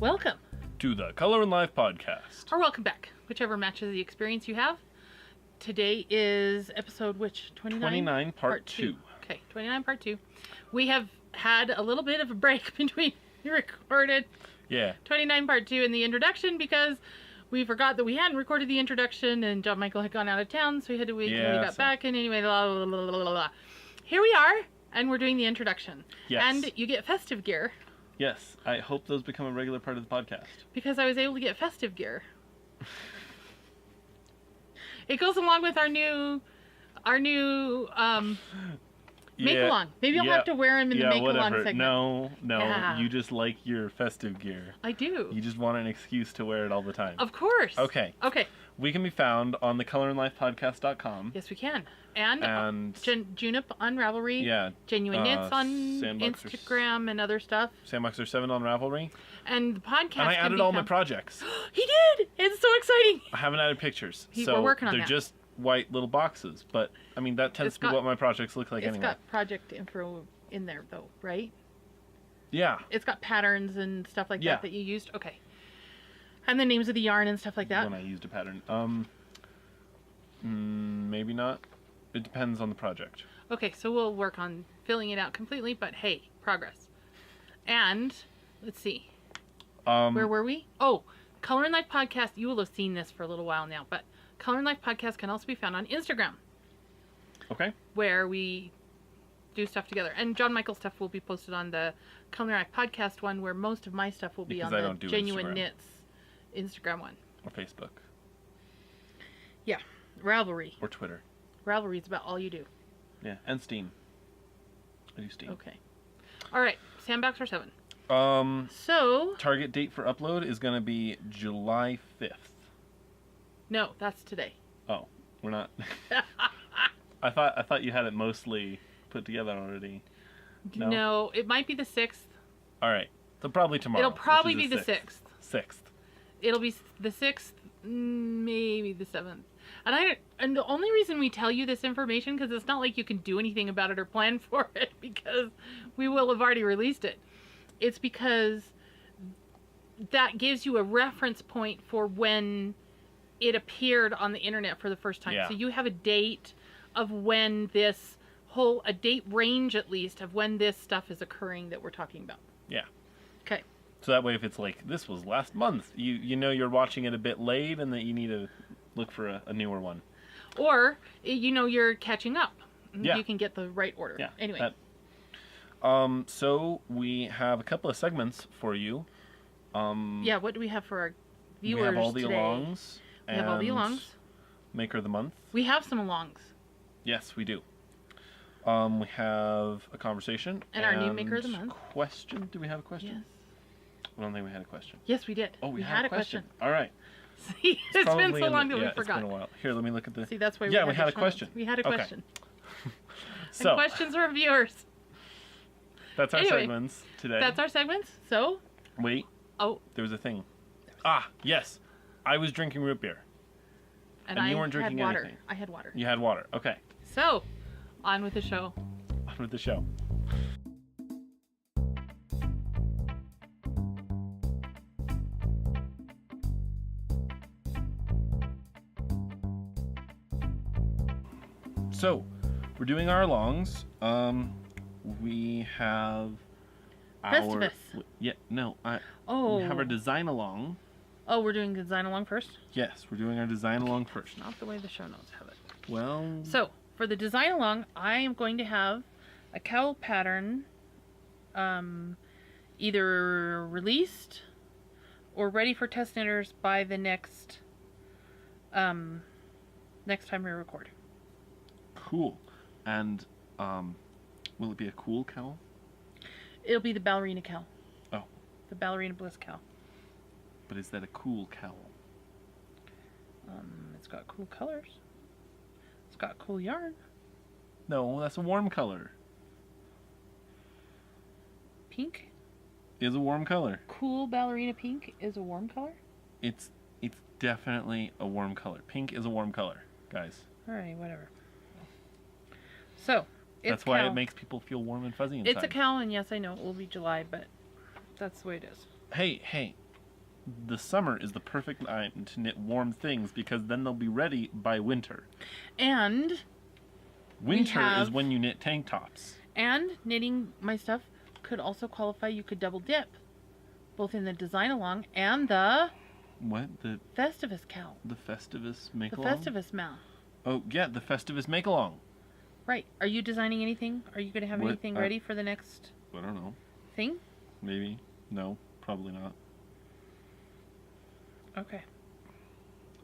Welcome to the Color and Life podcast. or welcome back, whichever matches the experience you have. Today is episode which? 29? 29 part 2. Okay, 29 part 2. We have had a little bit of a break between we recorded 29 part 2 and the introduction because we forgot that we hadn't recorded the introduction and John Michael had gone out of town, so we had to wait until we got back. And anyway, blah, blah, blah, blah, blah. Here we are, and we're doing the introduction. Yes. And you get festive gear. Yes, I hope those become a regular part of the podcast. Because I was able to get festive gear. It goes along with our new make-along. Maybe I'll have to wear them in the make-along segment. No, you just like your festive gear. I do. You just want an excuse to wear it all the time. Of course. Okay. We can be found on the colourandlifepodcast.com. Yes, we can. And Junip on Ravelry. Yeah. Genuine Knits on Instagram and other stuff. Sandboxer7 on Ravelry. And the podcast. And I added all my projects. He did! It's so exciting! I haven't added pictures. We're working on that. They're just white little boxes. But, I mean, that tends to be what my projects look like anyway. It's got project info in there, though, right? Yeah. It's got patterns and stuff like that you used? Okay. And the names of the yarn and stuff like that? When I used a pattern. Maybe not. It depends on the project. Okay, so we'll work on filling it out completely, but hey, progress. And, let's see. Where were we? Oh, Color and Life Podcast. You will have seen this for a little while now, but Color and Life Podcast can also be found on Instagram. Okay. Where we do stuff together. And John Michael's stuff will be posted on the Color and Life Podcast one, where most of my stuff will be on the Genuine Knits Instagram one. Or Facebook. Yeah. Ravelry. Or Twitter. Ravelry is about all you do. Yeah. And Steam. I do Steam. Okay. Alright. Sandboxer7. So... Target date for upload is going to be July 5th. No, that's today. Oh. We're not... I thought you had it mostly put together already. No, it might be the 6th. Alright. So probably tomorrow. It'll probably be the 6th. 6th. It'll be the 6th, maybe the 7th. And the only reason we tell you this information, because it's not like you can do anything about it or plan for it, because we will have already released it. It's because that gives you a reference point for when it appeared on the internet for the first time. Yeah. So you have a date of when a date range at least, of when this stuff is occurring that we're talking about. Yeah. Okay. So that way, if it's like, this was last month, you know you're watching it a bit late and that you need to look for a newer one. Or, you're catching up. Yeah. You can get the right order. Yeah. Anyway. So we have a couple of segments for you. What do we have for our viewers today? We have all the today? alongs. We have all the alongs. Maker of the month. We have some alongs. Yes, we do. We have a conversation. And our new Maker of the month. Question. Do we have a question? Yes. I don't think we had a question. Yes, we did. Oh, we had a question. All right. See, it's been so long that we forgot. It's been a while. Here, let me look at the... See, that's why we had a question. We had a question. So, and questions from viewers. That's our segments today. That's our segments. So? Wait. Oh. There was a thing. Yes. I was drinking root beer. And you weren't drinking anything. I had water. You had water. Okay. So, on with the show. On with the show. So, we're doing our alongs. We have Festivus. We have our design along. Oh, we're doing design along first? Yes, we're doing our design along first. Not the way the show notes have it. Well... So, for the design along, I am going to have a cowl pattern either released or ready for test knitters by the next time we record. Cool. And will it be a cool cowl? It'll be the ballerina cowl. Oh. The ballerina bliss cowl. But is that a cool cowl? It's got cool colors. It's got cool yarn. No, that's a warm color. Pink? Is a warm color. Cool ballerina pink is a warm color? It's definitely a warm color. Pink is a warm color, guys. Alright, whatever. So, that's why it makes people feel warm and fuzzy inside. It's a cowl, and yes, I know it will be July, but that's the way it is. Hey, the summer is the perfect time to knit warm things because then they'll be ready by winter. And Winter is when you knit tank tops. And knitting my stuff could also qualify. You could double dip, both in the design along and the Festivus cal. The Festivus make The along. Festivus mal. Oh yeah, the Festivus make along. Right. Are you designing anything? Are you going to have anything ready for the next? I don't know. Thing? Maybe. No, probably not. Okay.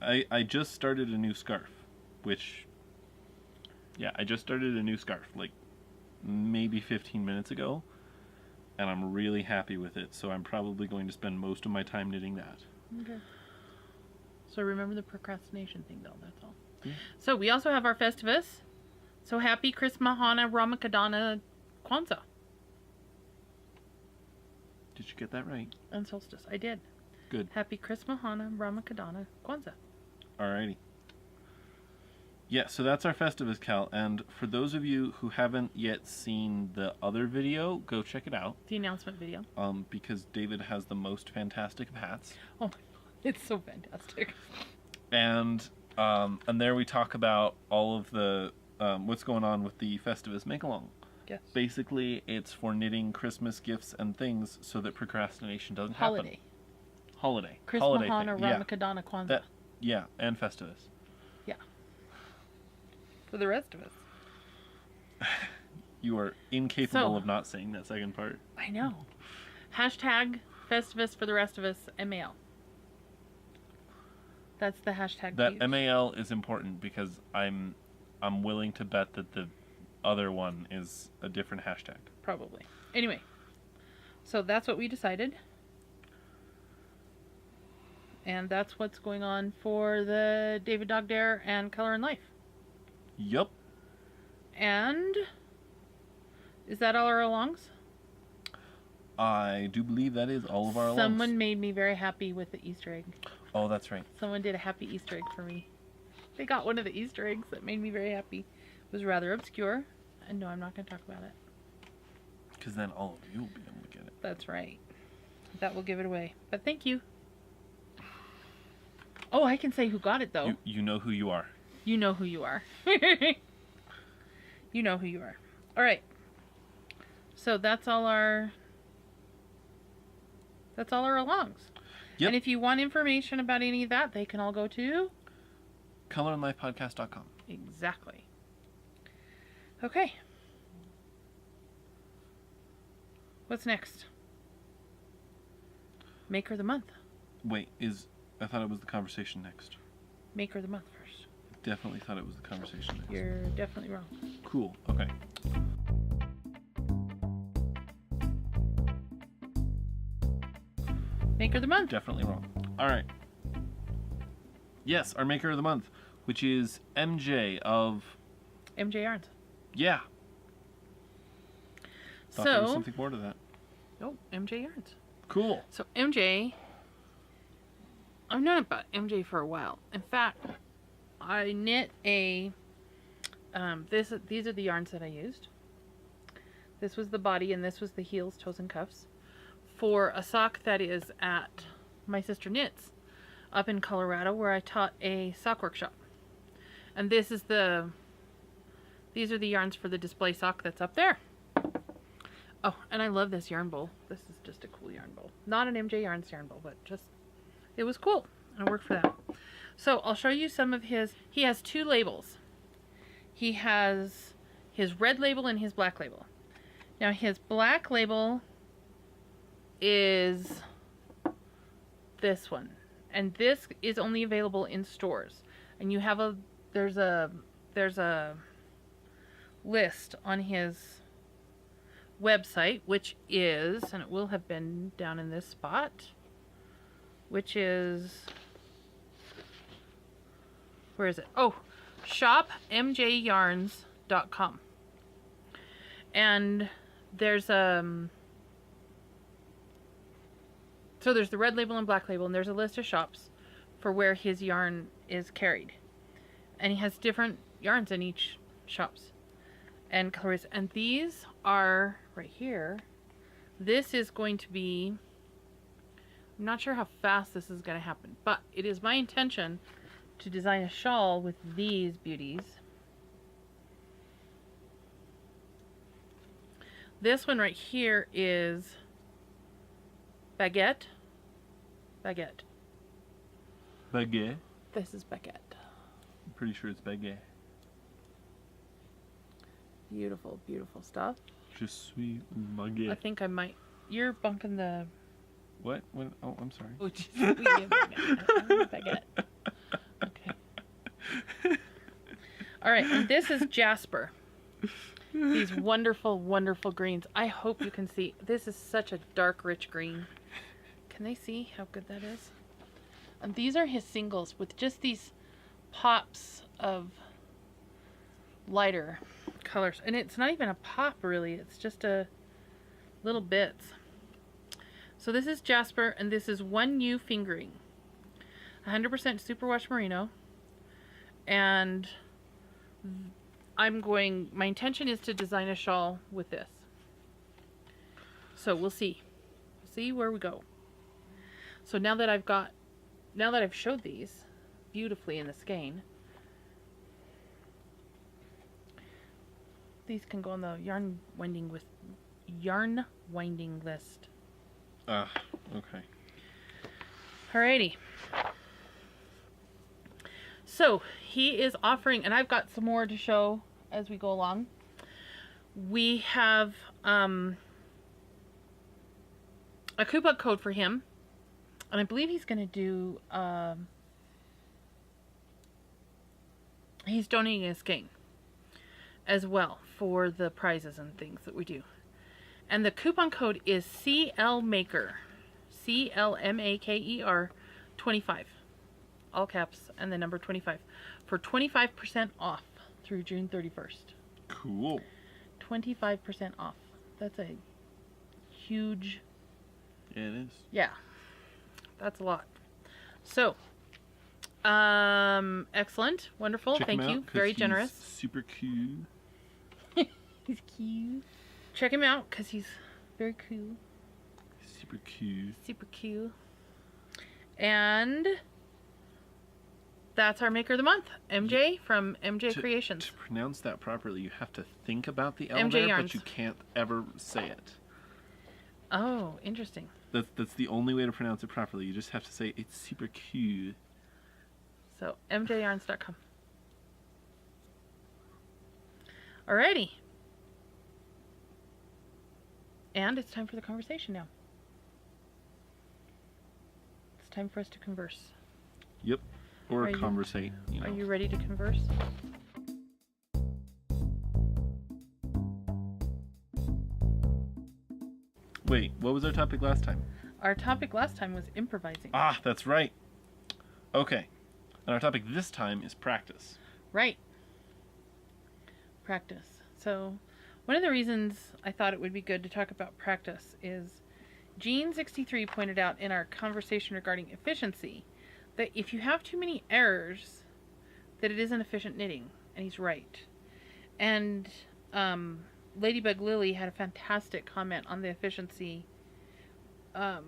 I just started a new scarf, which. Yeah, I just started a new scarf, like maybe 15 minutes ago, and I'm really happy with it, so I'm probably going to spend most of my time knitting that. Okay. So remember the procrastination thing, though, that's all. Yeah. So we also have our Festivus. So happy Chris Mahana Ramakadana Kwanzaa. Did you get that right? And solstice. I did. Good. Happy Chris Mahana Ramakadana Kwanzaa. Alrighty. Yeah, so that's our Festivus cal, and for those of you who haven't yet seen the other video, go check it out. The announcement video. Because David has the most fantastic of hats. Oh my god, it's so fantastic. And there we talk about all of the what's going on with the Festivus make-along. Yes. Basically, it's for knitting Christmas gifts and things so that procrastination doesn't happen. Holiday. Chris Holiday Mahana thing. Ramakadana Kwanzaa. Yeah, and Festivus. Yeah. For the rest of us. You are incapable of not saying that second part. I know. Hashtag Festivus for the rest of us, MAL. That's the hashtag. That MAL is important because I'm willing to bet that the other one is a different hashtag. Probably. Anyway, so that's what we decided. And that's what's going on for the David Dog Dare and Color and Life. Yup. And is that all our alongs? I do believe that is all of our alongs. Someone made me very happy with the Easter egg. Oh, that's right. Someone did a happy Easter egg for me. They got one of the Easter eggs that made me very happy. It was rather obscure. And no, I'm not going to talk about it. Because then all of you will be able to get it. That's right. That will give it away. But thank you. Oh, I can say who got it, though. You know who you are. You know who you are. You know who you are. All right. So that's all our alongs. Yep. And if you want information about any of that, they can all go to colourandlifepodcast.com. Exactly. Okay. What's next? Maker of the month. Wait, I thought it was the conversation next. Maker of the month first. Definitely thought it was the conversation next. You're definitely wrong. Cool. Okay. Maker of the month. Definitely wrong. All right. Yes, our maker of the month, which is MJ of MJ Yarns. Yeah. Thought there was something more to that. Oh, MJ Yarns. Cool. So MJ, I've known about MJ for a while. In fact, I knit a. These are the yarns that I used. This was the body, and this was the heels, toes, and cuffs for a sock that is at my sister Knits up in Colorado, where I taught a sock workshop. And these are the yarns for the display sock that's up there. Oh, and I love this yarn bowl. This is just a cool yarn bowl. Not an MJ Yarns yarn bowl, but just, it was cool. And I worked for them. So I'll show you some of his, he has two labels. He has his red label and his black label. Now his black label is this one. And this is only available in stores. And you have there's a list on his website, which is, and it will have been down in this spot, which is, where is it? Oh, shopmjyarns.com. And there's so there's the red label and black label, and there's a list of shops for where his yarn is carried. And he has different yarns in each shops and colors. And these are right here. This is going to be I'm not sure how fast this is going to happen, but it is my intention to design a shawl with these beauties. This one right here is Baguette. Baguette. Baguette. This is Baguette. I'm pretty sure it's baguette. Beautiful, beautiful stuff. Je suis baguette. I think I might. You're bunking the. What? Oh, I'm sorry. Oh, just Baguette. Okay. All right, and this is Jasper. These wonderful, wonderful greens. I hope you can see. This is such a dark, rich green. Can they see how good that is? And these are his singles with just these pops of lighter colors. And it's not even a pop, really. It's just a little bits. So this is Jasper, and this is 1U fingering. 100% superwash merino. And my intention is to design a shawl with this. So we'll see. See where we go. So now that I've showed these beautifully in the skein, these can go on the yarn winding list. Okay. Alrighty. So he is offering, and I've got some more to show as we go along. We have a coupon code for him, and I believe he's going to do. He's donating a skein as well for the prizes and things that we do. And the coupon code is CLMAKER, CLMAKER 25. All caps and the number 25 for 25% off through June 31st. Cool. 25% off. That's a huge. Yeah, it is. Yeah, that's a lot. So, excellent, wonderful. Check Thank him you. out, 'cause Very he's generous. Super cute. He's cute. Check him out because he's very cool. Super cute. Super cute. And that's our Maker of the Month, MJ from MJ Creations. To pronounce that properly, you have to think about the L MJ there, Yarns. but you can't ever say it. Oh, interesting. That's the only way to pronounce it properly. You just have to say it's super cute. So, mjyarns.com. Alrighty. And it's time for the conversation now. It's time for us to converse. Yep. Or Are you- conversate. You know. Are you ready to converse? Wait, what was our topic last time? Our topic last time was improvising. Ah, that's right. Okay. And our topic this time is practice. Right. Practice. So, one of the reasons I thought it would be good to talk about practice is Gene63 pointed out in our conversation regarding efficiency that if you have too many errors, that it isn't efficient knitting. And he's right. And Ladybug Lily had a fantastic comment on the efficiency on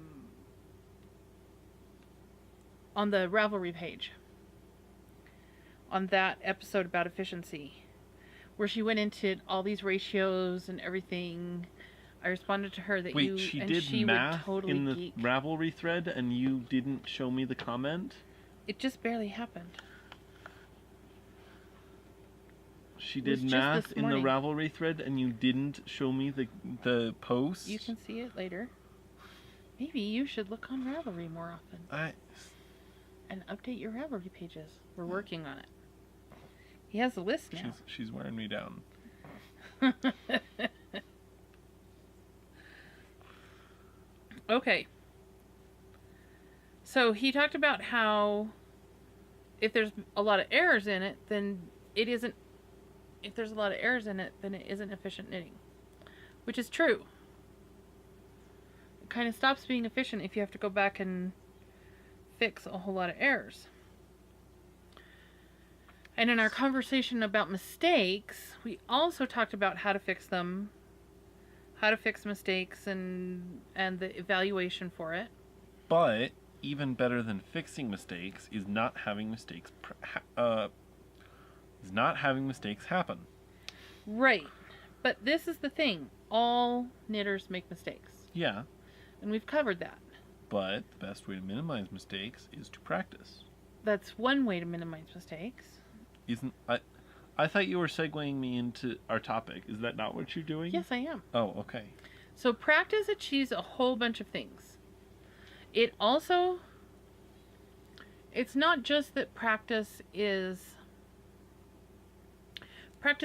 the Ravelry page. On that episode about efficiency, where she went into all these ratios and everything. I responded to her that Wait, she did math would totally in the geek. Ravelry thread and you didn't show me the comment? It just barely happened. She It was did just math this in the morning. Ravelry thread and you didn't show me the post? You can see it later. Maybe you should look on Ravelry more often and update your Ravelry pages. We're working on it. He has a list now. She's wearing me down. Okay. So he talked about how if there's a lot of errors in it, then it isn't. If there's a lot of errors in it, then it isn't efficient knitting, which is true. It kind of stops being efficient if you have to go back and fix a whole lot of errors. And in our conversation about mistakes, we also talked about how to fix them, how to fix mistakes and the evaluation for it. But even better than fixing mistakes is not having mistakes happen. Right. But this is the thing. All knitters make mistakes. Yeah, And we've covered that. but the best way to minimize mistakes is to practice. That's one way to minimize mistakes. Isn't I thought you were segueing me into our topic. Is that not what you're doing? Yes, I am. Oh, okay. So practice achieves a whole bunch of things. It also, it's not just that practice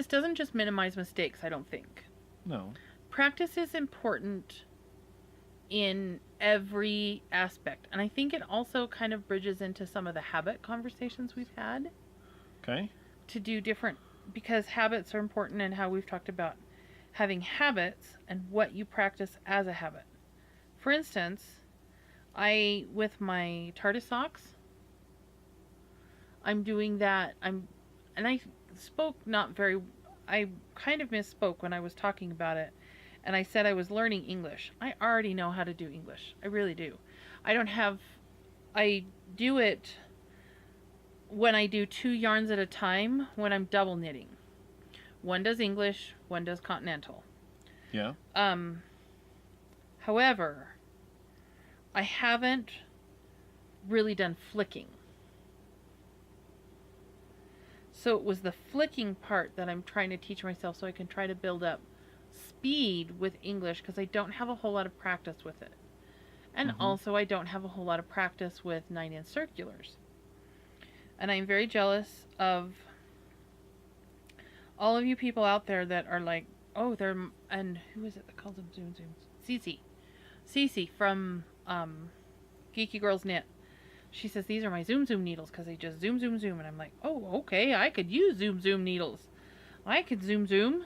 doesn't just minimize mistakes, I don't think. No. Practice is important in every aspect. And I think it also kind of bridges into some of the habit conversations we've had. Okay. To do different, because habits are important, and how we've talked about having habits and what you practice as a habit. For instance, with my TARDIS socks, I'm doing that. I kind of misspoke when I was talking about it, and I said I was learning English. I already know how to do English. I really do. I do it when I do 2 yarns at a time when I'm double knitting. One does English, one does continental. Yeah. However, I haven't really done flicking. So it was the flicking part that I'm trying to teach myself so I can try to build up speed with English, because I don't have a whole lot of practice with it. And also I don't have a whole lot of practice with 9-inch circulars. And I'm very jealous of all of you people out there that are like, oh, and who is it that calls them Zoom Zooms? Cece from Geeky Girls Knit. She says, these are my Zoom needles because they just zoom. And I'm like, oh, okay, I could use Zoom needles. I could zoom.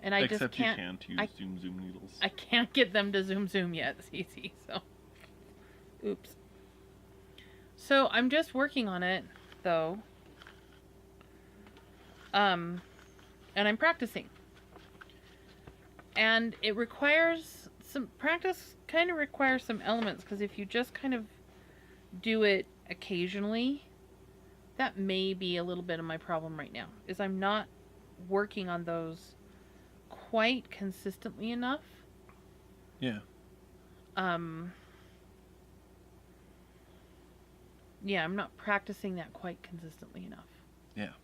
And I Except just can't. You can't use Zoom needles. I can't get them to zoom yet, Cece. So, oops. So I'm just working on it, though. And I'm practicing. And it requires some practice, kind of requires some elements, because if you just kind of do it occasionally, that may be a little bit of my problem right now, is I'm not working on those quite consistently enough. Yeah. Yeah, I'm not practicing that quite consistently enough. Yeah.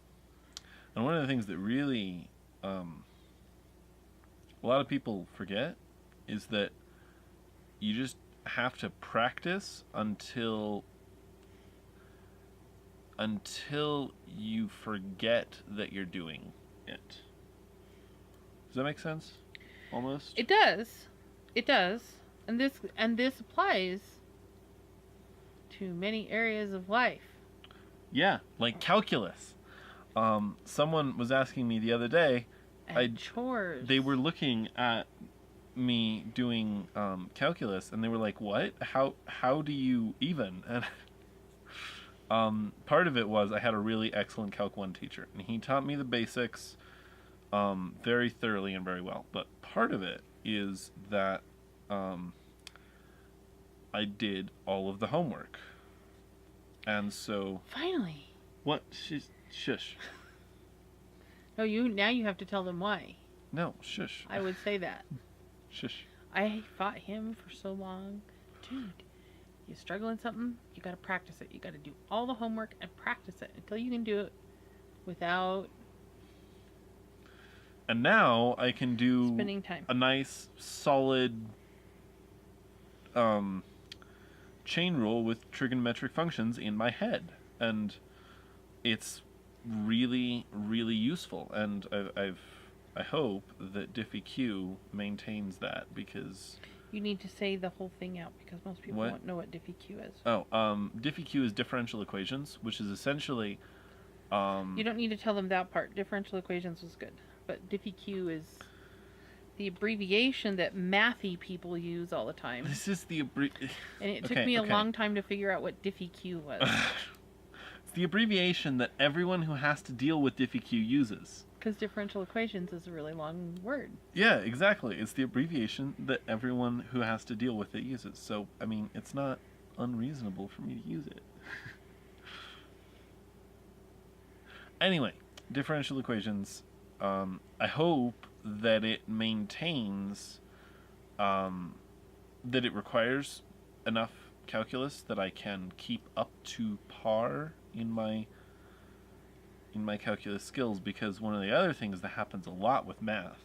And one of the things that really a lot of people forget is that you just have to practice until you forget that you're doing it. Does that make sense? Almost? It does. And this applies to many areas of life. Yeah, like calculus. Someone was asking me the other day. And chores. They were looking at me doing calculus, and they were like, "What? How do you even?" And part of it was I had a really excellent Calc 1 teacher, and he taught me the basics very thoroughly and very well. But part of it is that I did all of the homework, and so finally. What? Shush. No, now you have to tell them why. No, shush. I would say that. Shush. I fought him for so long. Dude, you struggle in something, you gotta practice it. You gotta do all the homework and practice it until you can do it without... And now I can do spending time. A nice, solid chain rule with trigonometric functions in my head. And it's really, really useful. And I hope that DiffyQ maintains that, because... You need to say the whole thing out, because most people won't know what DiffyQ is. Oh, DiffyQ is differential equations, which is essentially... You don't need to tell them that part. Differential equations was good. But DiffyQ is the abbreviation that mathy people use all the time. This is the and it took me a long time to figure out what DiffyQ was. It's the abbreviation that everyone who has to deal with DiffyQ uses. Because differential equations is a really long word. Yeah, exactly. It's the abbreviation that everyone who has to deal with it uses. So, I mean, it's not unreasonable for me to use it. Anyway, differential equations. I hope that it maintains that it requires enough calculus that I can keep up to par in my calculus skills, because one of the other things that happens a lot with math,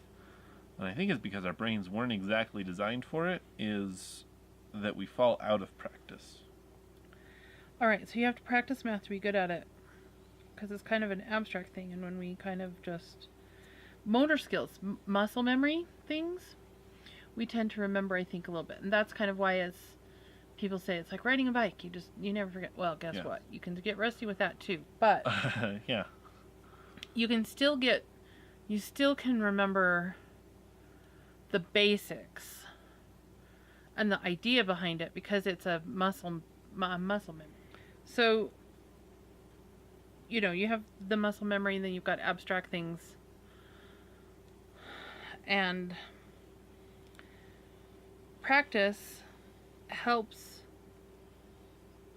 and I think it's because our brains weren't exactly designed for it, is that we fall out of practice. Alright, so you have to practice math to be good at it. Because it's kind of an abstract thing, and when we kind of just... Motor skills, muscle memory things, we tend to remember, I think, a little bit. And that's kind of why, as people say, it's like riding a bike. You never forget. Well, guess what? You can get rusty with that too. But yeah, you still can remember the basics and the idea behind it, because it's a muscle memory. So, you have the muscle memory, and then you've got abstract things. And practice helps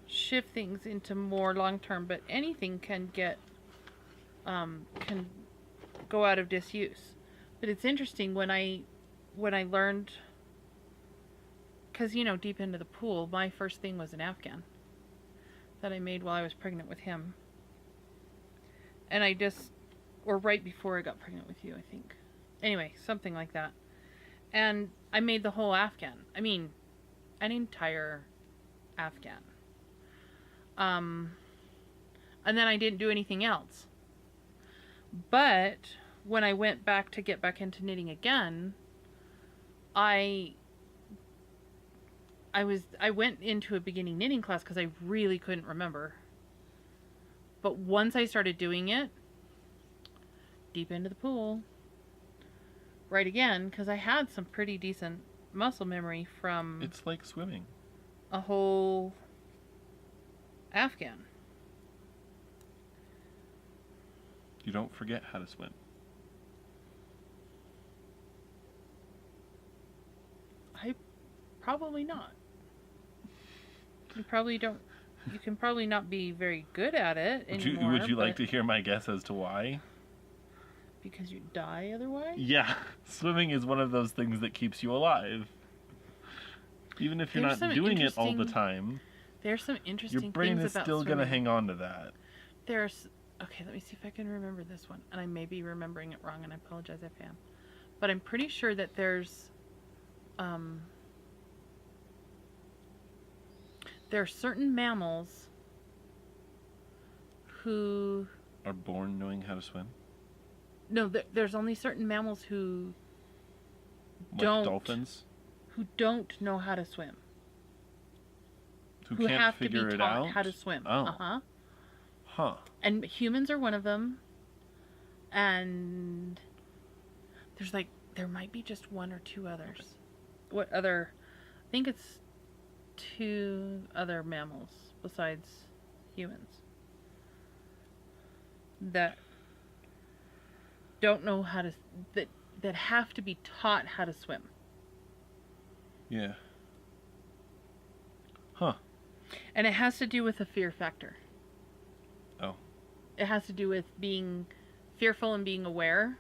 shift things into more long-term, but anything can go out of disuse. But it's interesting when I learned, because deep into the pool, my first thing was an Afghan that I made while I was pregnant with him, and or right before I got pregnant with you, I think. Anyway, something like that. And I made the whole Afghan. I mean, an entire Afghan. And then I didn't do anything else. But when I went back to get back into knitting again, I went into a beginning knitting class because I really couldn't remember. But once I started doing it, deep into the pool, right again, because I had some pretty decent muscle memory from... It's like swimming. A whole Afghan. You don't forget how to swim. Probably not. You probably don't... You can probably not be very good at it anymore. Would you like to hear my guess as to why? Because you die otherwise? Yeah. Swimming is one of those things that keeps you alive. Even if you're not doing it all the time. There's some interesting things about your brain is still going to hang on to that. Okay, let me see if I can remember this one. And I may be remembering it wrong, and I apologize if I am. But I'm pretty sure that there are certain mammals who... Are born knowing how to swim? No, there's only certain mammals who like dolphins? Who don't know how to swim. Who can't have figure to be it taught out? how to swim. Oh. Uh-huh. Huh. And humans are one of them. And there might be just one or two others. What other? I think it's 2 other mammals besides humans that don't know how to, that have to be taught how to swim. Yeah. Huh. And it has to do with the fear factor. Oh. It has to do with being fearful and being aware.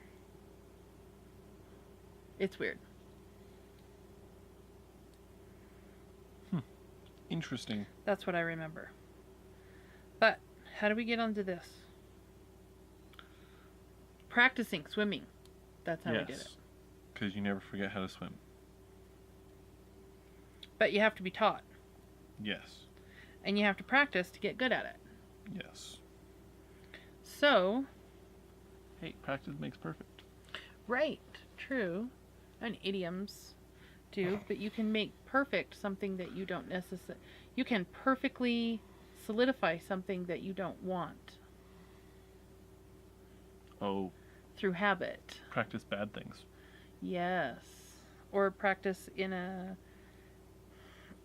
It's weird. Interesting. That's what I remember. But how do we get onto this? Practicing swimming. That's how we did it. Because you never forget how to swim. But you have to be taught. Yes. And you have to practice to get good at it. Yes. So... Hey, practice makes perfect. Right. True. And idioms do. But you can make perfect something that you don't necessarily... You can perfectly solidify something that you don't want. Oh. Through habit. Practice bad things. Yes. Or practice in a...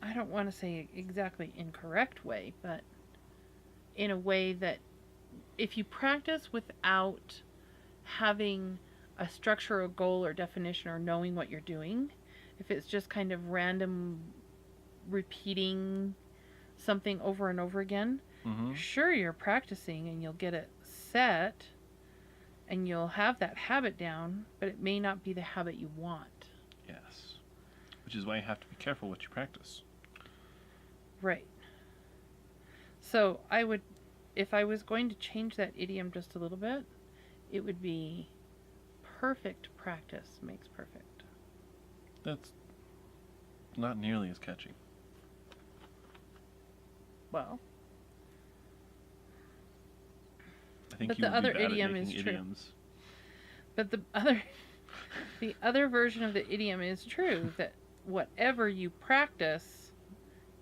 I don't want to say exactly incorrect way, but in a way that if you practice without having a structure or goal or definition or knowing what you're doing, if it's just kind of random repeating something over and over again, Mm-hmm. sure, you're practicing and you'll get it set and you'll have that habit down, but it may not be the habit you want. Yes. Which is why you have to be careful what you practice. Right. So I would, if I was going to change that idiom just a little bit, it would be perfect practice makes perfect. That's not nearly as catchy. Well, I think but you the would other be bad idiom at is making true. idioms. but the other version of the idiom is true, that whatever you practice,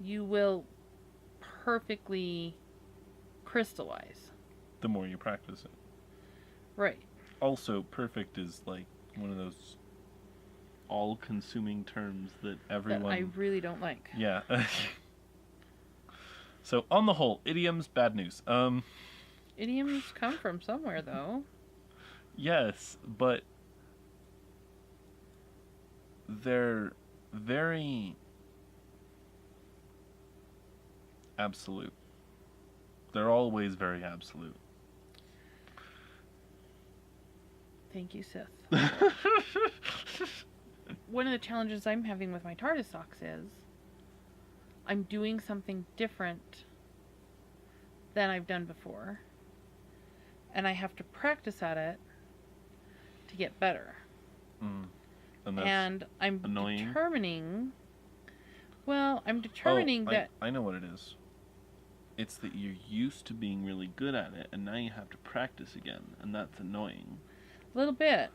you will perfectly crystallize. The more you practice it. Right. Also, perfect is like one of those all-consuming terms that everyone... That I really don't like. Yeah. So, on the whole, idioms, bad news. Idioms come from somewhere, though. Yes, but they're very absolute. They're always very absolute. Thank you, Sith. One of the challenges I'm having with my TARDIS socks is I'm doing something different than I've done before, and I have to practice at it to get better. And I'm annoying. determining that I know what it is. It's that you're used to being really good at it, and now you have to practice again, and that's annoying. a little bit,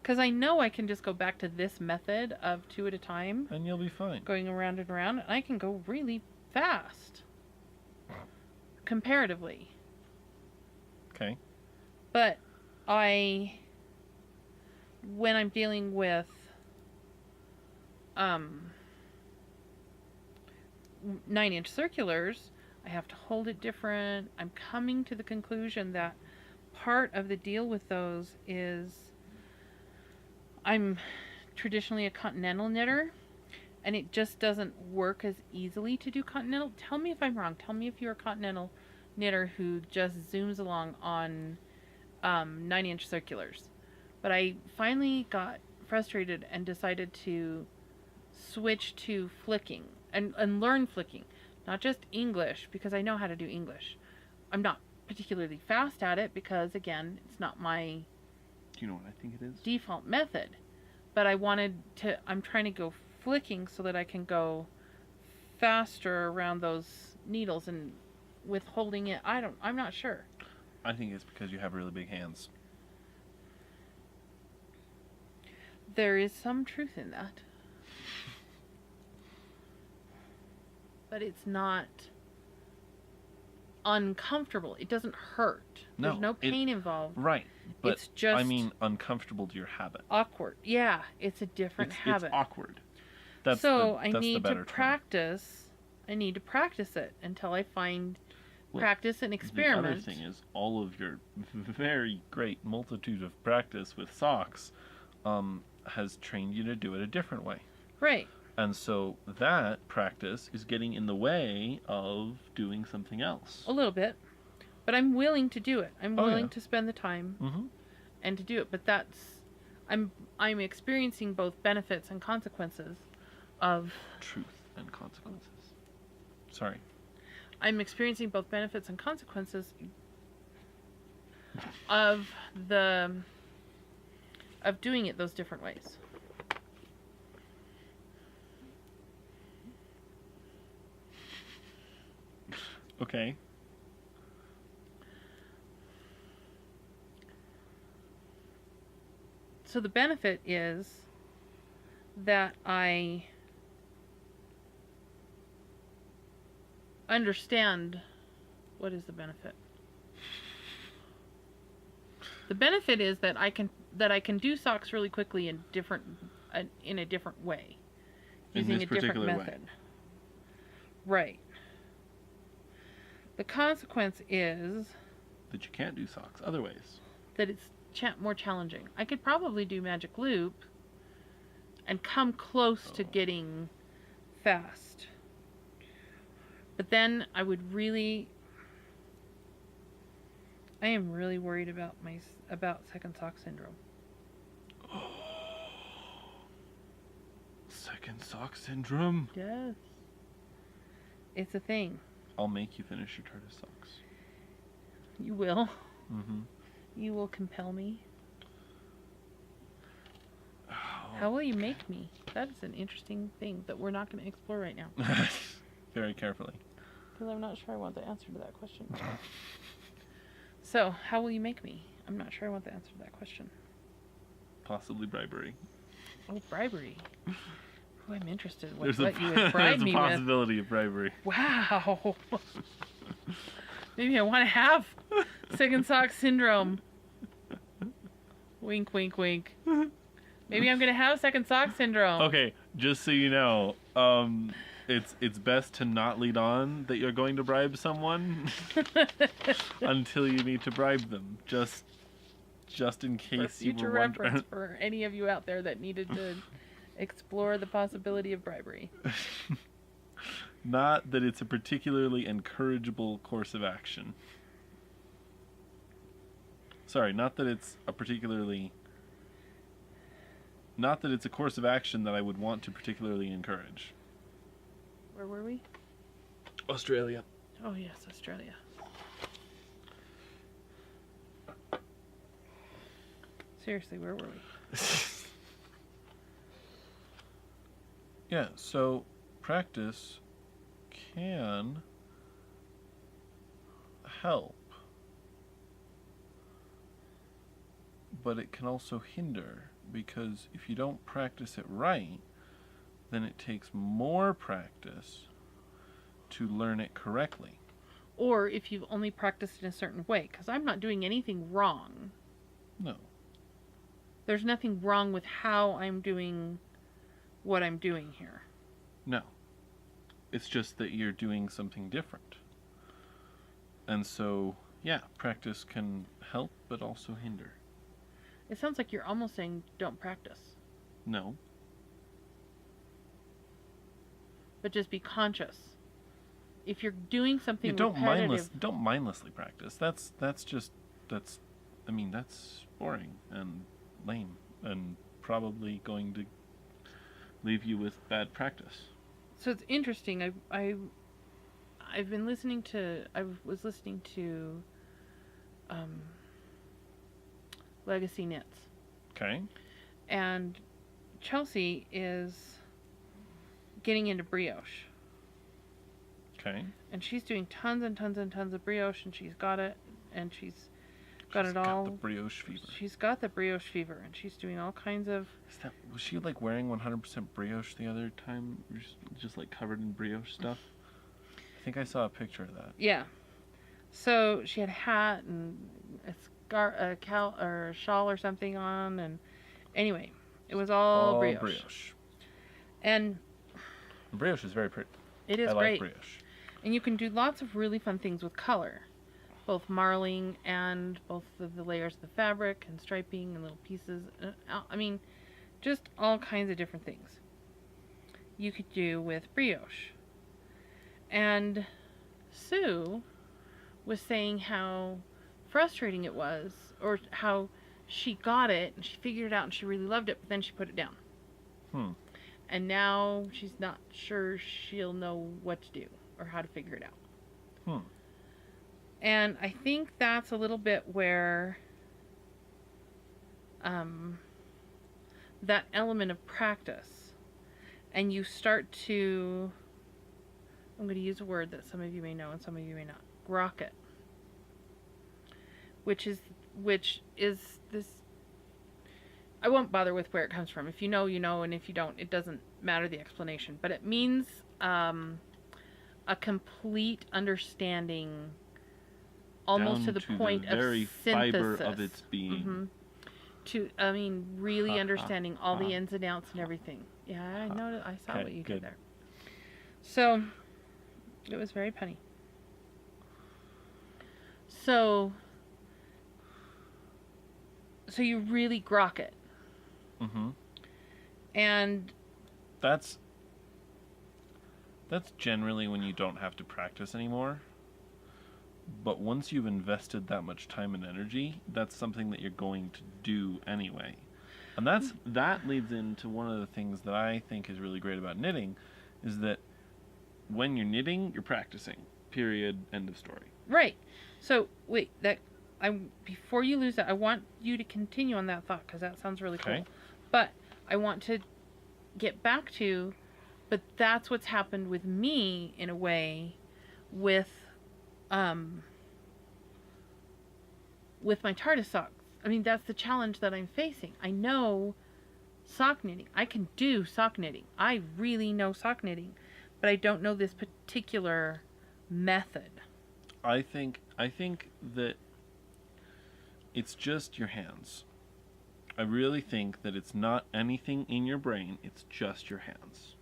because I know I can just go back to this method of 2 at a time, And you'll be fine. going around and around, and I can go really fast comparatively. Okay. But when I'm dealing with 9-inch circulars, I have to hold it different. I'm coming to the conclusion that part of the deal with those is I'm traditionally a continental knitter, and it just doesn't work as easily to do continental. Tell me if I'm wrong. Tell me if you're a continental knitter who just zooms along on 9-inch circulars. But I finally got frustrated and decided to switch to flicking and learn flicking. Not just English, because I know how to do English. I'm not particularly fast at it because, again, it's not my Do you know what I think it is? default method. But I'm trying to go flicking so that I can go faster around those needles, and with holding it, I'm not sure. I think it's because you have really big hands. There is some truth in that. But it's not uncomfortable. It doesn't hurt. There's no pain involved. Right. But It's just I mean uncomfortable to your habit. awkward. Yeah, it's a different habit. It's awkward. That's I the need better to term. practice. I need to practice it until I find practice and The experiment. other thing is all of your very great multitude of practice with socks has trained you to do it a different way. Right. And so that practice is getting in the way of doing something else. A little bit. But I'm willing to do it. I'm willing yeah. to spend the time Mm-hmm. and to do it. But I'm experiencing both benefits and consequences of Truth and consequences. Sorry. I'm experiencing both benefits and consequences of doing it those different ways. Okay. So the benefit is that I understand. What is the benefit? The benefit is that I can do socks really quickly in a different way, using a different method. Right. The consequence is that you can't do socks other ways. that it's more challenging. I could probably do magic loop and come close to getting fast. But then I am really worried about second sock syndrome. Second sock syndrome. Yes. It's a thing. I'll make you finish your TARDIS socks. You will. Mm-hmm. You will compel me. Oh, How will you make me? That is an interesting thing that we're not going to explore right now. Very carefully. Because I'm not sure I want the answer to that question. So, how will you make me? I'm not sure I want the answer to that question. Possibly bribery. Oh, bribery. Oh, I'm interested in There's what you would bribe there's me a possibility of bribery. with. Wow. Maybe I want to have second sock syndrome. Wink, wink, wink. Maybe I'm going to have second sock syndrome. Okay, just so you know, it's best to not lead on that you're going to bribe someone until you need to bribe them. Just in case For you were future wondering. reference for any of you out there that needed to explore the possibility of bribery. Not that it's a particularly encourageable course of action. Sorry, not that it's a course of action that I would want to particularly encourage. Where were we? Australia. Oh, yes, Australia. Seriously, where were we? Yeah, so practice can help, but it can also hinder, because if you don't practice it right, then it takes more practice to learn it correctly. Or if you've only practiced in a certain way, because I'm not doing anything wrong. No. There's nothing wrong with how I'm doing what I'm doing here. No. It's just that you're doing something different. And so, yeah, practice can help, but also hinder. It sounds like you're almost saying don't practice. No. But just be conscious. If you're doing something don't repetitive... don't mindlessly practice. That's boring and lame and probably going to leave you with bad practice. So it's interesting. I was listening to Legacy Knits. Okay. And Chelsea is getting into brioche. Okay. And she's doing tons and tons and tons of brioche, and she's got it, and she's got it all. The brioche fever. She's got the brioche fever, and she's doing all kinds of... Was she like wearing 100% brioche the other time? Just like covered in brioche stuff? I think I saw a picture of that. Yeah. So she had a hat and a shawl or something on, and anyway, it was all brioche. And brioche is very pretty. It is I great. like brioche. And you can do lots of really fun things with color. Both marling and both of the layers of the fabric and striping and little pieces. I mean, just all kinds of different things you could do with brioche. And Sue was saying how frustrating it was, or how she got it and she figured it out and she really loved it, but then she put it down. And now she's not sure she'll know what to do or how to figure it out. And I think that's a little bit where that element of practice, and you start to, I'm going to use a word that some of you may know and some of you may not, grok it, which is this, I won't bother with where it comes from. If you know, you know, and if you don't, it doesn't matter the explanation, but it means a complete understanding, almost to the point of very synthesis. fiber of its being. Really understanding all the ins and outs and everything. Yeah, I know. I saw what you did there. So it was very punny. So you really grok it. Mm-hmm. And That's generally when you don't have to practice anymore. But once you've invested that much time and energy, that's something that you're going to do anyway. And that leads into one of the things that I think is really great about knitting, is that when you're knitting, you're practicing. Period. End of story. Right. So wait, before you lose that, I want you to continue on that thought because that sounds really cool. But I want to get back to, but that's what's happened with me in a way, with my TARDIS socks. I mean, that's the challenge that I'm facing. I know sock knitting. I can do sock knitting. I really know sock knitting, but I don't know this particular method. I think that it's just your hands. I really think that it's not anything in your brain, it's just your hands.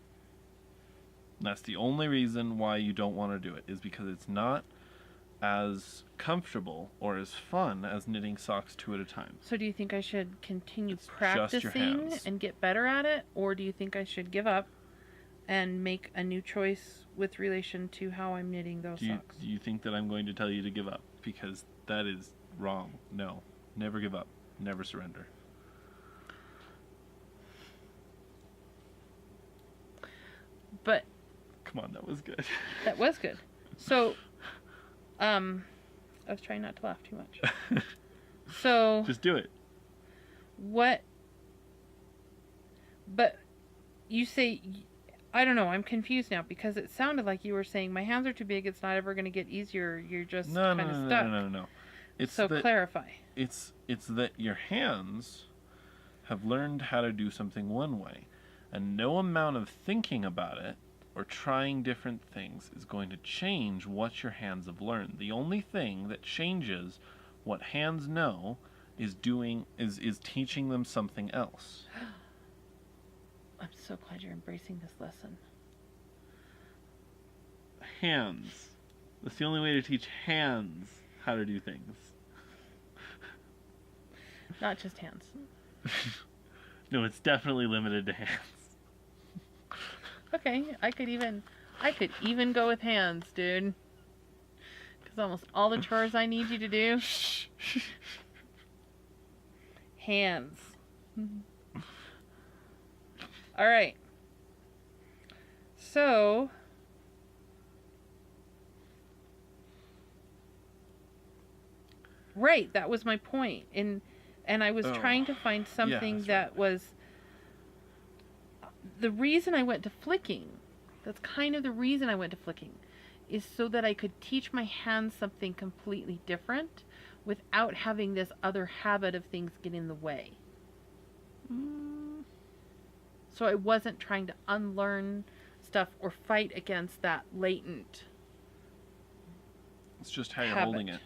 That's the only reason why you don't want to do it, is because it's not as comfortable or as fun as knitting socks 2 at a time. So do you think I should continue It's practicing and get better at it, or do you think I should give up and make a new choice with relation to how I'm knitting those socks? Do you think that I'm going to tell you to give up? Because that is wrong. No. Never give up. Never surrender. But come on, that was good. That was good. So I was trying not to laugh too much. So just do it. What? But you say, I don't know, I'm confused now because it sounded like you were saying my hands are too big, it's not ever going to get easier, you're just kind of stuck. No. It's so that, clarify. It's that your hands have learned how to do something one way, and no amount of thinking about it or trying different things is going to change what your hands have learned. The only thing that changes what hands know is teaching them something else. I'm so glad you're embracing this lesson. Hands. That's the only way to teach hands how to do things. Not just hands. No, it's definitely limited to hands. Okay, I could even go with hands, dude. Because almost all the chores I need you to do, hands. All right. So, right, that was my point. And I was trying to find something that was the reason I went to flicking. That's kind of the reason I went to flicking, is so that I could teach my hands something completely different without having this other habit of things get in the way. So I wasn't trying to unlearn stuff or fight against that latent It's just how you're habit. holding it.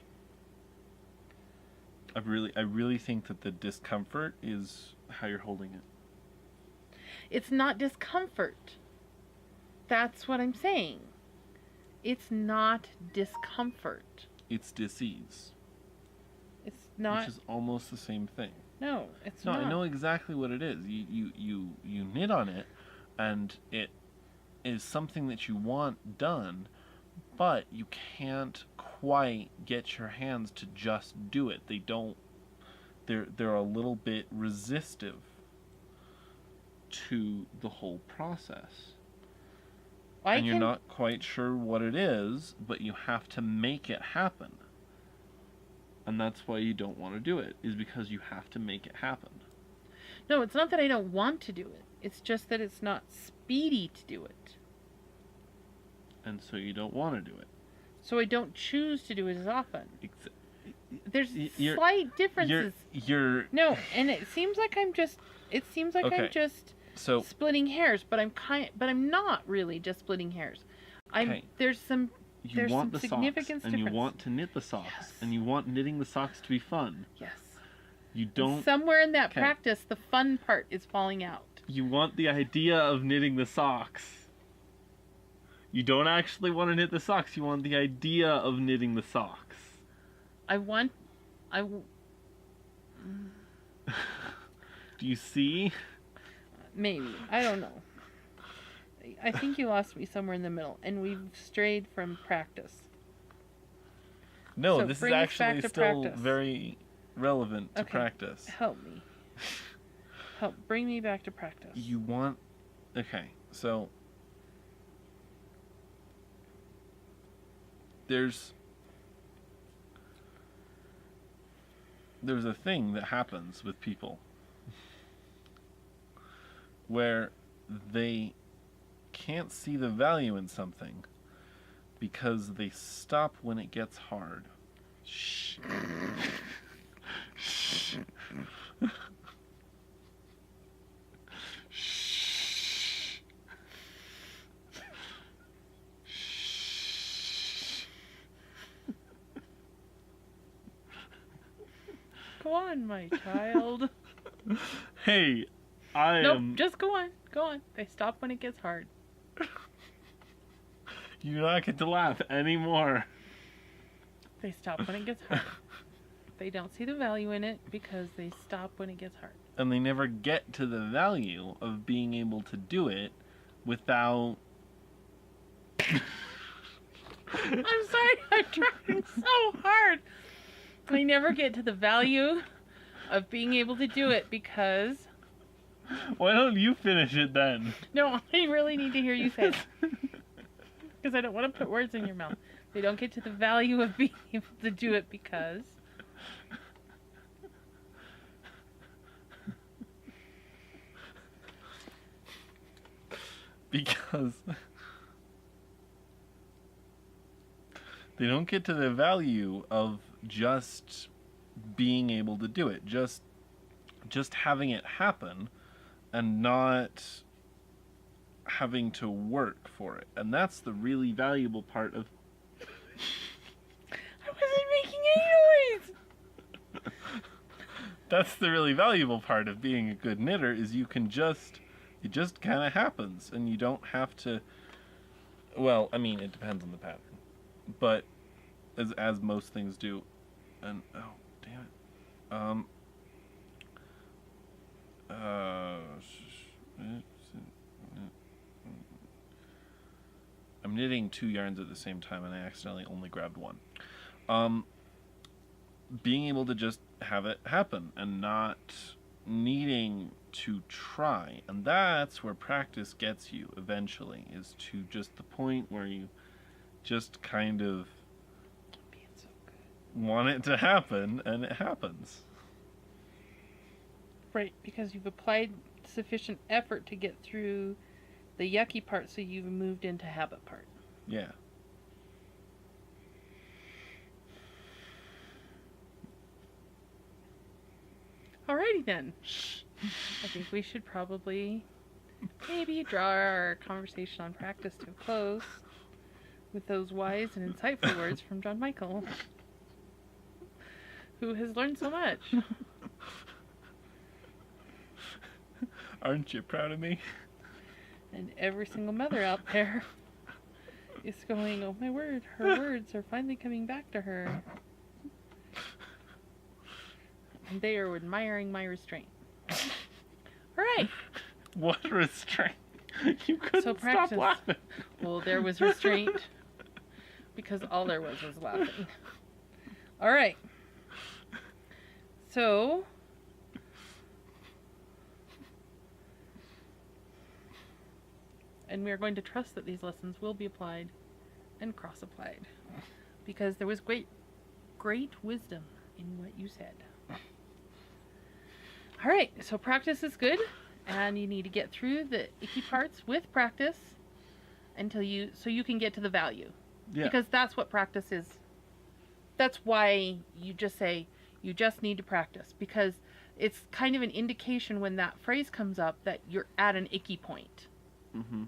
I really think that the discomfort is how you're holding it. It's not discomfort. That's what I'm saying. It's not discomfort. It's dis-ease. It's not. Which is almost the same thing. No, it's not. No, I know exactly what it is. You knit on it, and it is something that you want done, but you can't quite get your hands to just do it. They don't. They're a little bit resistive to the whole process. And you're not quite sure what it is, but you have to make it happen. And that's why you don't want to do it, is because you have to make it happen. No, it's not that I don't want to do it. It's just that it's not speedy to do it. And so you don't want to do it. So I don't choose to do it as often. There's You're- slight differences. You're No, and it seems like I'm just Okay. I'm just so splitting hairs, but I'm not really just splitting hairs. Okay. There's some you want the socks, significance and you difference. want to knit the socks, Yes. and you want knitting the socks to be fun. Yes. You don't. Somewhere in that Okay. practice, the fun part is falling out. You want the idea of knitting the socks. You don't actually want to knit the socks. You want the idea of knitting the socks. Do you see? Maybe. I don't know. I think you lost me somewhere in the middle, and we've strayed from practice. No, So this is bring us back actually to still practice. very relevant to Okay. practice. Help me. Bring me back to practice. You want... Okay, so... There's a thing that happens with people where they can't see the value in something because they stop when it gets hard. Shh. Shh. Shh. Shh. Go on, my child. Hey, I Nope, am... just go on. Go on. They stop when it gets hard. You do not get to laugh anymore. They stop when it gets hard. They don't see the value in it because they stop when it gets hard. And they never get to the value of being able to do it without... I'm sorry, I'm trying so hard. They never get to the value of being able to do it because... Why don't you finish it then? No, I really need to hear you say it. Because I don't want to put words in your mouth. They don't get to the value of being able to do it because... Because they don't get to the value of just being able to do it, just having it happen and not having to work for it. And that's the really valuable part of... I wasn't making any noise! That's the really valuable part of being a good knitter, is you can just... It just kind of happens, and you don't have to... Well, I mean, it depends on the pattern. But, as most things do... And, oh, damn it. I'm knitting 2 yarns at the same time, and I accidentally only grabbed one. Being able to just have it happen, and not needing to try, and that's where practice gets you eventually, is to just the point where you just kind of Being so good. want it to happen, and it happens. Right, because you've applied sufficient effort to get through the yucky part, so you've moved into habit part. Yeah. Alrighty then. I think we should probably maybe draw our conversation on practice to a close with those wise and insightful words from John Michael, who has learned so much. Aren't you proud of me? And every single mother out there is going, oh my word, her words are finally coming back to her. And they are admiring my restraint. Alright. What restraint? You couldn't So stop practice. laughing. Well, there was restraint because all there was laughing. Alright. So... And we are going to trust that these lessons will be applied and cross-applied. Because there was great wisdom in what you said. Alright, so practice is good. And you need to get through the icky parts with practice so you can get to the value. Yeah. Because that's what practice is. That's why you just say, you just need to practice. Because it's kind of an indication when that phrase comes up that you're at an icky point. Mm-hmm.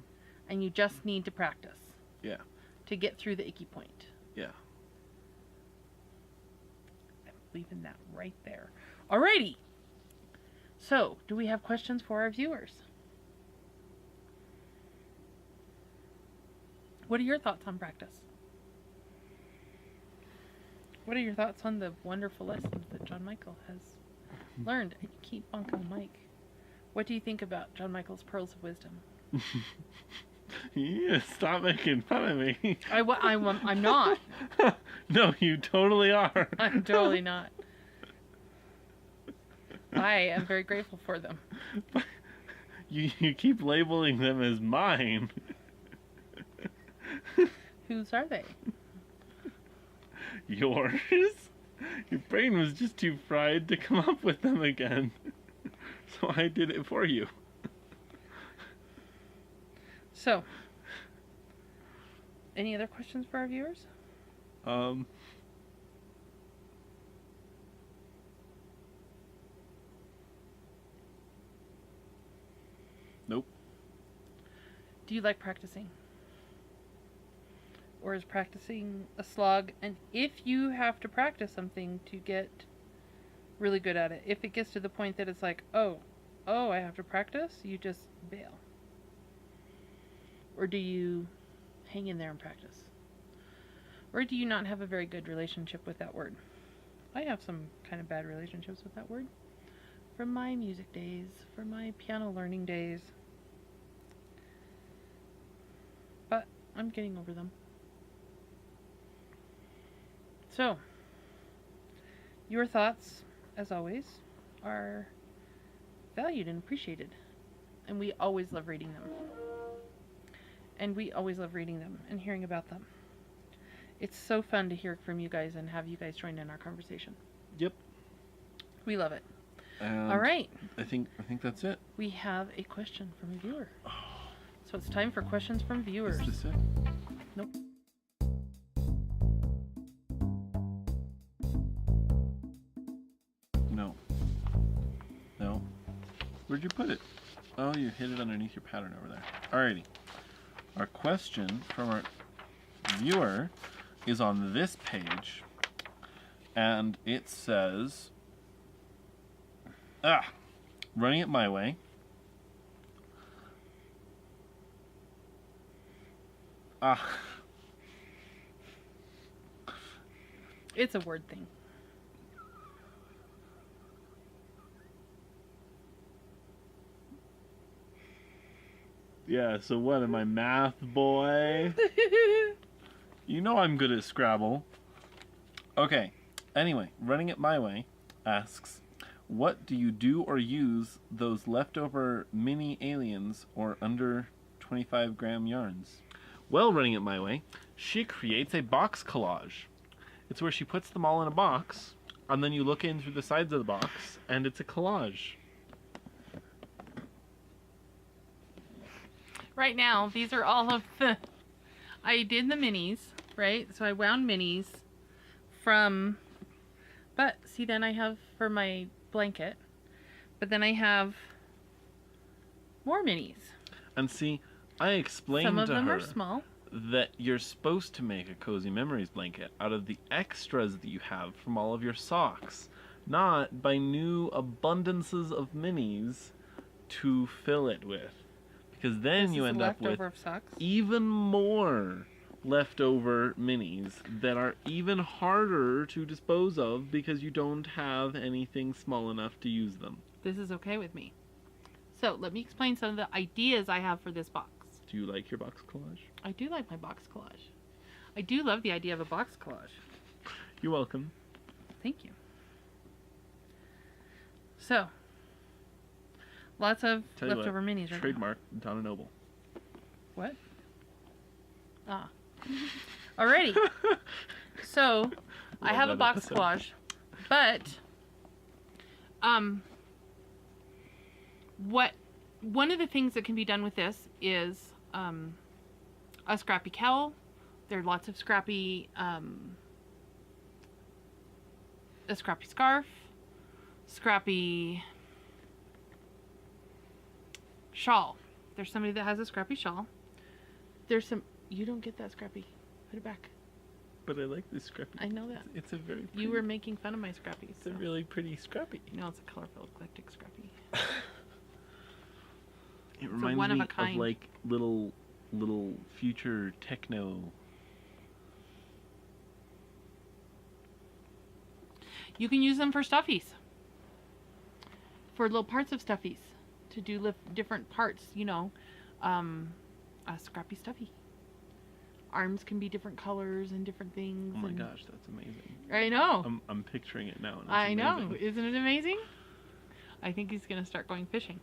And you just need to practice. Yeah. To get through the icky point. Yeah. I'm leaving that right there. Alrighty. So, do we have questions for our viewers? What are your thoughts on practice? What are your thoughts on the wonderful lessons that John Michael has learned? And you keep bonking the mic. What do you think about John Michael's pearls of wisdom? Yeah, stop making fun of me. I'm not. No, you totally are. I'm totally not. I am very grateful for them. You keep labeling them as mine. Whose are they? Yours? Your brain was just too fried to come up with them again. So I did it for you. So, any other questions for our viewers? Nope. Do you like practicing? Or is practicing a slog? And if you have to practice something to get really good at it, if it gets to the point that it's like, oh, I have to practice, you just bail. Or do you hang in there and practice? Or do you not have a very good relationship with that word? I have some kind of bad relationships with that word. From my music days, from my piano learning days. But I'm getting over them. So, your thoughts, as always, are valued and appreciated. And we always love reading them. And we always love reading them and hearing about them. It's so fun to hear from you guys and have you guys join in our conversation. Yep. We love it. And all right. I think that's it. We have a question from a viewer. So it's time for questions from viewers. Is this it? Nope. No. Where'd you put it? Oh, you hid it underneath your pattern over there. Alrighty. Our question from our viewer is on this page, and it says, running it my way. It's a word thing. Yeah, so what, am I math boy? You know I'm good at Scrabble. Okay, anyway, running it my way asks, what do you do or use those leftover mini aliens or under 25 gram yarns? Well, running it my way, she creates a box collage. It's where she puts them all in a box, and then you look in through the sides of the box, and it's a collage. Right now, these are all of the... I did the minis, right? So I wound minis from... But, see, then I have for my blanket. But then I have more minis. And see, I explained to her... Some of them are small. That you're supposed to make a Cozy Memories blanket out of the extras that you have from all of your socks. Not by new abundances of minis to fill it with. Because then you end up with even more leftover minis that are even harder to dispose of because you don't have anything small enough to use them. This is okay with me. So let me explain some of the ideas I have for this box. Do you like your box collage? I do like my box collage. I do love the idea of a box collage. You're welcome. Thank you. So, lots of leftover minis right trademark Donna Noble. What? Ah. Alrighty. So, I have a box collage, but one of the things that can be done with this is a scrappy cowl. There are lots of scrappy a scrappy scarf, scrappy shawl. There's somebody that has a scrappy shawl. There's some... You don't get that scrappy. Put it back. But I like this scrappy. I know that. It's a very pretty... You were making fun of my scrappies. It's a really pretty scrappy. No, it's a colorful, eclectic scrappy. It reminds me of like little future techno. You can use them for stuffies. For little parts of stuffies. To do different parts, you know. Scrappy Stuffy. Arms can be different colors and different things. Oh my and... gosh, that's amazing. I know. I'm picturing it now. And it's I know. amazing. Isn't it amazing? I think he's going to start going fishing.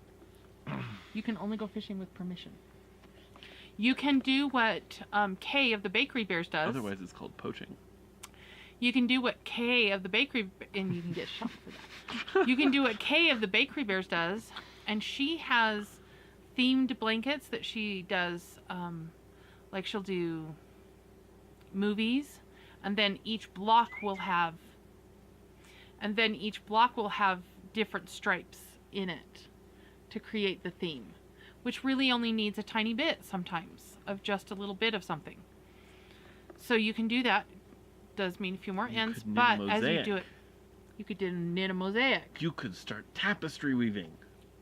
You can only go fishing with permission. You can do what Kay of the Bakery Bears does. Otherwise, it's called poaching. You can do what Kay of the Bakery... And you can get shot for that. You can do what Kay of the Bakery Bears does. And she has themed blankets that she does. Like she'll do movies. And then each block will have... different stripes in it to create the theme, which really only needs a tiny bit sometimes of just a little bit of something. So you can do that. Does mean a few more ends, but as you do it, you could knit a mosaic. You could start tapestry weaving.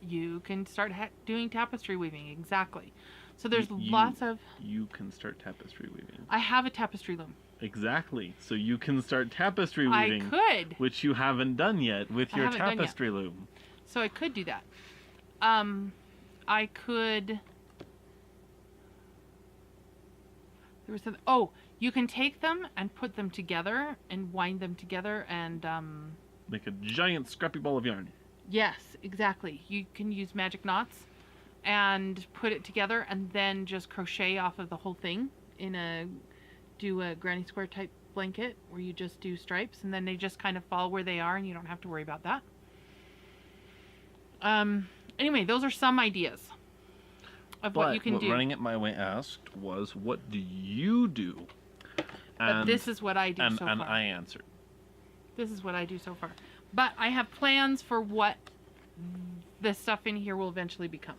You can start doing tapestry weaving, exactly. So there's lots of... You can start tapestry weaving. I have a tapestry loom. Exactly. So you can start tapestry weaving. I could. Which you haven't done yet with your tapestry loom. So I could do that. I could... There was something... Oh, you can take them and put them together and wind them together and... Make a giant scrappy ball of yarn. Yes, exactly. You can use magic knots and put it together and then just crochet off of the whole thing do a granny square type blanket where you just do stripes and then they just kind of fall where they are and you don't have to worry about that. Anyway, those are some ideas of what you can do. Running It My Way asked was, what do you do? But this is what I do so far. And I answered. This is what I do so far. But I have plans for what the stuff in here will eventually become.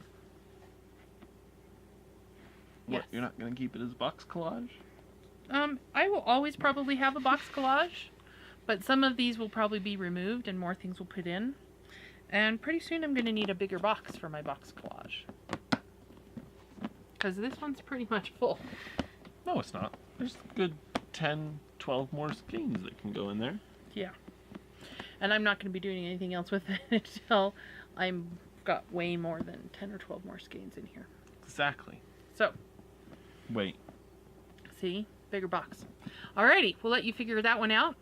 What, yes. You're not going to keep it as box collage? I will always probably have a box collage, but some of these will probably be removed and more things will put in. And pretty soon I'm going to need a bigger box for my box collage. Because this one's pretty much full. No, it's not. There's a good 10, 12 more skeins that can go in there. Yeah. And I'm not going to be doing anything else with it until I've got way more than 10 or 12 more skeins in here. Exactly. So. Wait. See? Bigger box. Alrighty, we'll let you figure that one out.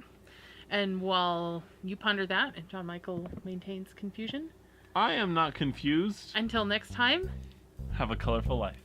And while you ponder that and John Michael maintains confusion. I am not confused. Until next time. Have a colorful life.